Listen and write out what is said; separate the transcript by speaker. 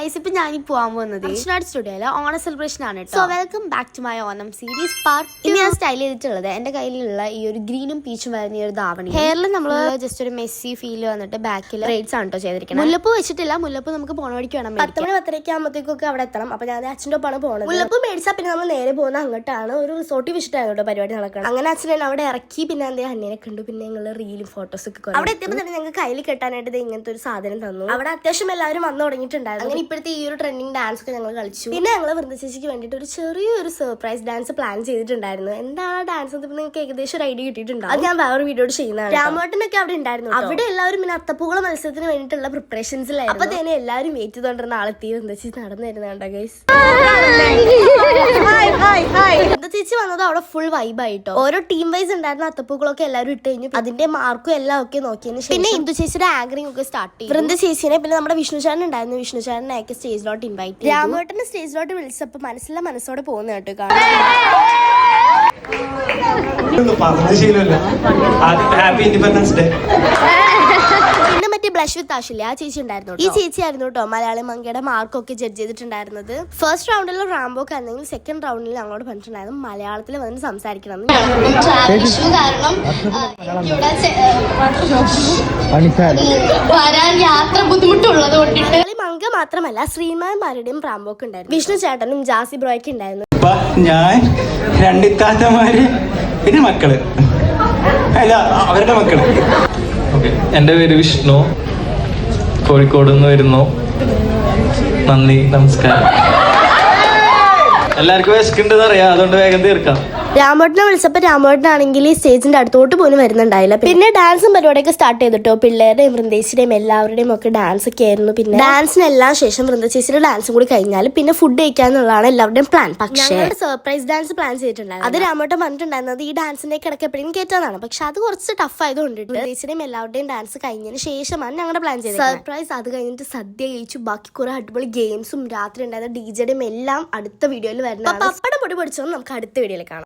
Speaker 1: Guys, ഇപ്പൊ ഞാൻ പോകാൻ പോകുന്നത് സ്റ്റുഡിയോയിലെ ഓണം സെലിബ്രേഷൻ ആണ്. So welcome back to my Onam series part. ഇനി ഞാൻ സ്റ്റൈൽ ചെയ്തിട്ടുള്ളത് എന്റെ കയ്യിലുള്ള ഈ ഒരു ഗ്രീനും പീച്ചും വരുന്ന ഈ ഒരു ധാവണി. ഹെയറിൽ നമ്മൾ ജസ്റ്റ് ഒരു മെസ്സി ഫീൽ വന്നിട്ട് ബാക്കിൽ ബ്രൈഡ്സ് ആണ് കേട്ടോ ചെയ്തിരിക്കുന്നത്. മുല്ലപ്പ് വെച്ചിട്ടില്ല, മുല്ലപ്പ് നമുക്ക് പോണ വഴിക്ക് വേണം.
Speaker 2: 10 മണി 10:30 ആകുമ്പോഴത്തേക്കൊക്കെ അവിടെ എത്തണം. അപ്പൊ ഞാൻ അച്ഛൻ്റെ ഒപ്പാണ് പോകുന്നത്. മുല്ലപ്പ് മേടിച്ചാൽ പിന്നെ നമ്മൾ നേരെ പോകുന്ന അങ്ങോട്ടാണ്. ഒരു റിസോർട്ടിൽ വെച്ചിട്ടായിരുന്നു കേട്ടോ പരിപാടി നടക്കണം. അങ്ങനെ അച്ഛനെ അവിടെ ഇറക്കി. പിന്നെ എന്തേ അന്നേനെ കണ്ടു. പിന്നെ ഞങ്ങൾ റീലും ഫോട്ടോസ് ഒക്കെ അവിടെ എത്തിയപ്പോൾ തന്നെ ഞങ്ങൾക്ക് കയ്യിൽ കെട്ടാനായിട്ട് ഇങ്ങനത്തെ ഒരു സാധനം തന്നു. അവിടെ അത്യാവശ്യം എല്ലാവരും വന്നു തുടങ്ങിയിട്ടുണ്ടായിരുന്നു. അങ്ങനെ ഇപ്പോഴത്തെ ഈ ഒരു ട്രെൻഡിങ് ഡാൻസ് ഒക്കെ ഞങ്ങൾ കളിച്ചു. പിന്നെ ഞങ്ങൾ വൃന്ദ ചേച്ചിക്ക് വേണ്ടിയിട്ട് ഒരു ചെറിയൊരു സർപ്രൈസ് ഡാൻസ് പ്ലാൻ ചെയ്തിട്ടുണ്ടായിരുന്നു. എന്താണ് ഡാൻസ് എന്ന് നിങ്ങൾക്ക് ഏകദേശം ഒരു ഐഡിയ കിട്ടിയിട്ടുണ്ട്. അത് ഞാൻ വേറെ വീഡിയോ ചെയ്യുന്നതാണ്. രാമേട്ടനൊക്കെ അവിടെ ഉണ്ടായിരുന്നു. അവിടെ എല്ലാവരും പിന്നെ അത്തപ്പൂക്കള മത്സരത്തിന് വേണ്ടിയിട്ടുള്ള പ്രിപ്പറേഷൻസിലായിരുന്നു. അപ്പൊ തന്നെ എല്ലാവരും വെയിറ്റ് ചെയ്തോണ്ടിരുന്ന ആളെത്തി വൃന്ദ ചേച്ചി നടന്നു തരുന്നുണ്ടോ ഗൈസ്. വൃന്ദ ചേച്ചി വന്നത് അവിടെ ഫുൾ വൈബായിട്ടോ. ഓരോ ടീം വൈസ് ഉണ്ടായിരുന്ന അത്തപ്പൂക്കളൊക്കെ എല്ലാവരും ഇട്ട് കഴിഞ്ഞു. അതിന്റെ മാർക്കും എല്ലാം ഒക്കെ നോക്കിയതിന് ശേഷം പിന്നെ ഇന്ദു ചേച്ചിയുടെ ആങ്കറിംഗ് ഒക്കെ സ്റ്റാർട്ട് ചെയ്തു. വൃന്ദ ചേച്ചിനെ പിന്നെ നമ്മുടെ വിഷ്ണു ചേട്ടൻ ഉണ്ടായിരുന്നു. വിഷ്ണു ചേട്ടനെയൊക്കെ സ്റ്റേജിലോട്ട് ഇൻവൈറ്റ് ചെയ്തു. രാമേട്ടനെ സ്റ്റേജിലോട്ട് വിളിച്ചപ്പോ മനസ്സോടെ പോകുന്ന കേട്ടോ കാണാൻ. പിന്നെ മറ്റേ ബ്ലഷ് വിത്ത് ആഷില്ലേ, ആ ചേച്ചി ഉണ്ടായിരുന്നു. ഈ ചേച്ചി ആയിരുന്നു കേട്ടോ മലയാളി മങ്കയുടെ മാർക്കൊക്കെ ജഡ്ജ് ചെയ്തിട്ടുണ്ടായിരുന്നത്. ഫസ്റ്റ് റൗണ്ടിൽ റാംബോക്ക് ആണെങ്കിൽ സെക്കൻഡ് റൗണ്ടിൽ ഞങ്ങളോട് പറഞ്ഞിട്ടുണ്ടായിരുന്നു മലയാളത്തിൽ വന്ന് സംസാരിക്കണം.
Speaker 3: വരാൻ യാത്ര ബുദ്ധിമുട്ടുള്ളത് കൊണ്ടിട്ട്
Speaker 2: മങ്ക മാത്രമല്ല ശ്രീമാന്മാരുടെയും റാംബോക്ക് ഉണ്ടായിരുന്നു. വിഷ്ണു ചേട്ടനും ജാസി ബ്രോയ്ക്ക് ഉണ്ടായിരുന്നു.
Speaker 4: ഞാൻ രണ്ടിത്താത്തമാര് പിന്നെ മക്കള് അല്ല അവരുടെ മക്കള്.
Speaker 5: എൻ്റെ പേര് വിഷ്ണു, കോഴിക്കോട് നിന്ന് വരുന്നു. നന്ദി, നമസ്കാരം. എല്ലാവർക്കും വിശക്കുണ്ടെന്ന് അറിയാം, അതുകൊണ്ട് വേഗം തീർക്കാം.
Speaker 2: രാമേട്ടനെ വിളിച്ചപ്പോൾ രാമേട്ടനാണെങ്കിൽ ഈ സ്റ്റേജിന്റെ അടുത്തോട്ട് പോലും വരുന്നുണ്ടായില്ല. പിന്നെ ഡാൻസും പരിപാടിയൊക്കെ സ്റ്റാർട്ട് ചെയ്തിട്ടോ. പിള്ളേരുടെയും വൃന്ദേച്ചിയുടെയും എല്ലാവരുടെയും ഒക്കെ ഡാൻസ് ഒക്കെ ആയിരുന്നു. പിന്നെ ഡാൻസിനെല്ലാം ശേഷം വൃന്ദചേച്ചിയുടെ ഡാൻസും കൂടി കഴിഞ്ഞാൽ പിന്നെ ഫുഡ് കഴിക്കാന്നുള്ളതാണ് എല്ലാവരുടെയും പ്ലാൻ. പക്ഷേ സർപ്രൈസ് ഡാൻസ് പ്ലാൻ ചെയ്തിട്ടുണ്ടായിരുന്നു. അത് രാമേട്ടൻ പറഞ്ഞിട്ടുണ്ടായിരുന്നത് ഈ ഡാൻസിന്റെ കിടക്ക് എപ്പോഴും കയറ്റാന്നാണ്. പക്ഷെ അത് കുറച്ച് ടഫ് ആയതുകൊണ്ട് വൃന്ദേച്ചിയുടെയും എല്ലാവരുടെയും ഡാൻസ് കഴിഞ്ഞതിന് ശേഷമാണ് ഞങ്ങളുടെ പ്ലാൻ ചെയ്തത്. സർപ്രൈസ് അത് കഴിഞ്ഞിട്ട് സദ്യ കഴിച്ചു. ബാക്കി കുറെ അടിപൊളി ഗെയിംസും രാത്രി ഉണ്ടായിരുന്ന ഡിജെയുടെയും എല്ലാം അടുത്ത വീഡിയോയിൽ വരുന്നത്. പപ്പടം പൊടി പൊടിച്ചോന്ന് നമുക്ക് അടുത്ത വീഡിയോയിൽ കാണാം.